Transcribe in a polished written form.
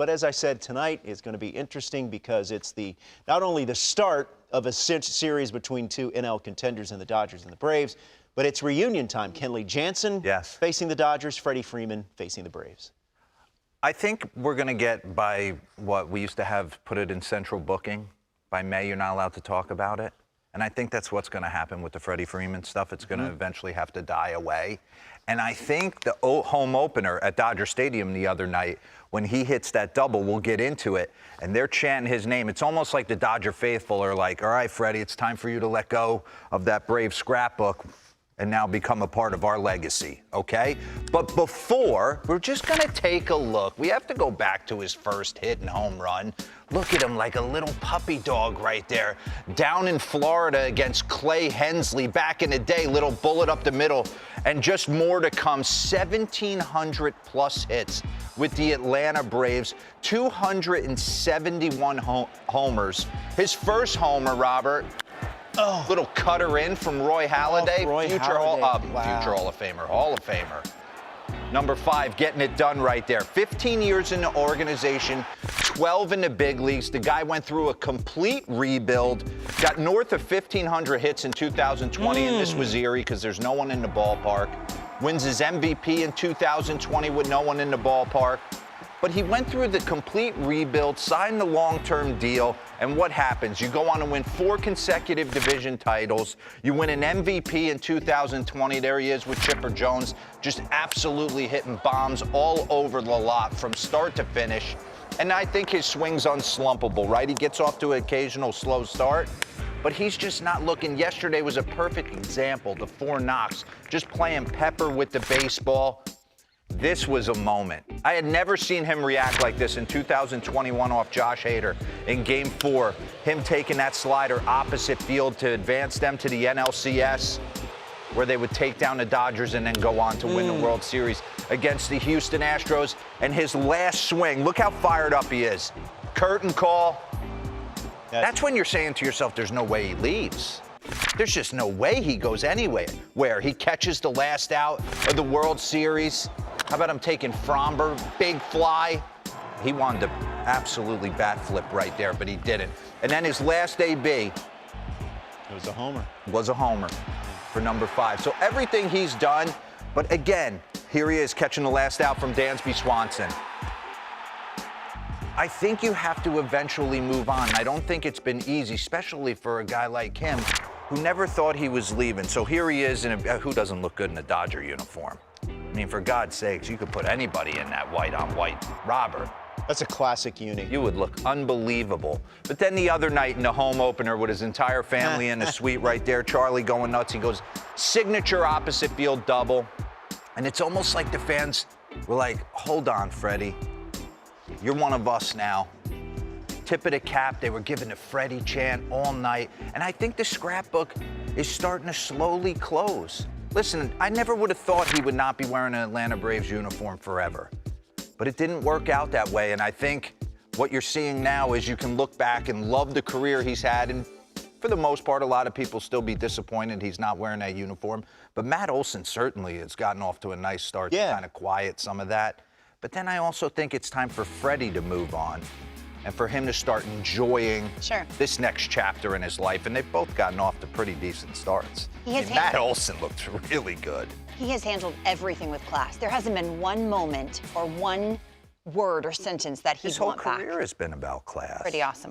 But as I said, tonight is going to be interesting because it's not only the start of a series between two NL contenders in the Dodgers and the Braves, but it's reunion time. Kenley Jansen facing the Dodgers, Freddie Freeman facing the Braves. I think we're going to get by what we used to have put it in central booking. By May, you're not allowed to talk about it. And I think that's what's going to happen with the Freddie Freeman stuff. It's going to eventually have to die away. And I think the home opener at Dodger Stadium the other night, when he hits that double, we'll get into it, and they're chanting his name. It's almost like the Dodger faithful are like, all right, Freddie, it's time for you to let go of that Brave scrapbook and now become a part of our legacy, okay? But before, we're just going to take a look. We have to go back to his first hit and home run. Look at him like a little puppy dog right there. Down in Florida against Clay Hensley back in the day, little bullet up the middle. And just more to come, 1,700 plus hits with the Atlanta Braves, 271 homers. His first homer, Robert, little cutter in from Roy Halladay, future Hall of Famer, Hall of Famer. Number 5, getting it done right there. 15 years in the organization, 12 in the big leagues. The guy went through a complete rebuild, got north of 1,500 hits in 2020, and this was eerie because there's no one in the ballpark. Wins his MVP in 2020 with no one in the ballpark. But he went through the complete rebuild, signed the long-term deal, and what happens? You go on to win 4 consecutive division titles. You win an MVP in 2020. There he is with Chipper Jones, just absolutely hitting bombs all over the lot from start to finish. And I think his swing's unslumpable, right? He gets off to an occasional slow start, but he's just not looking. Yesterday was a perfect example, the 4 knocks, just playing pepper with the baseball. This was a moment. I had never seen him react like this in 2021 off Josh Hader in Game 4. Him taking that slider opposite field to advance them to the NLCS, where they would take down the Dodgers and then go on to win the World Series against the Houston Astros. And his last swing, look how fired up he is. Curtain call. That's when you're saying to yourself, there's no way he leaves. There's just no way he goes anywhere. Where he catches the last out of the World Series. How about him taking Fromber, big fly? He wanted to absolutely bat flip right there, but he didn't. And then his last AB. It was a homer. Was a homer for number 5. So everything he's done, but again, here he is catching the last out from Dansby Swanson. I think you have to eventually move on. I don't think it's been easy, especially for a guy like him who never thought he was leaving. So here he is, who doesn't look good in a Dodger uniform? I mean, for God's sakes, you could put anybody in that white-on-white. Robert. That's a classic uni. You would look unbelievable. But then the other night in the home opener with his entire family in the suite right there, Charlie going nuts, he goes signature opposite field double. And it's almost like the fans were like, hold on, Freddie. You're one of us now. Tip of the cap, they were giving the Freddie chant all night. And I think the scrapbook is starting to slowly close. Listen, I never would have thought he would not be wearing an Atlanta Braves uniform forever. But it didn't work out that way, and I think what you're seeing now is you can look back and love the career he's had, and for the most part, a lot of people still be disappointed he's not wearing that uniform. But Matt Olson certainly has gotten off to a nice start to kind of quiet some of that. But then I also think it's time for Freddie to move on and for him to start enjoying this next chapter in his life. And they've both gotten off to pretty decent starts. Matt Olson looked really good. He has handled everything with class. There hasn't been one moment or one word or sentence that he's His whole career has been about class. Pretty awesome.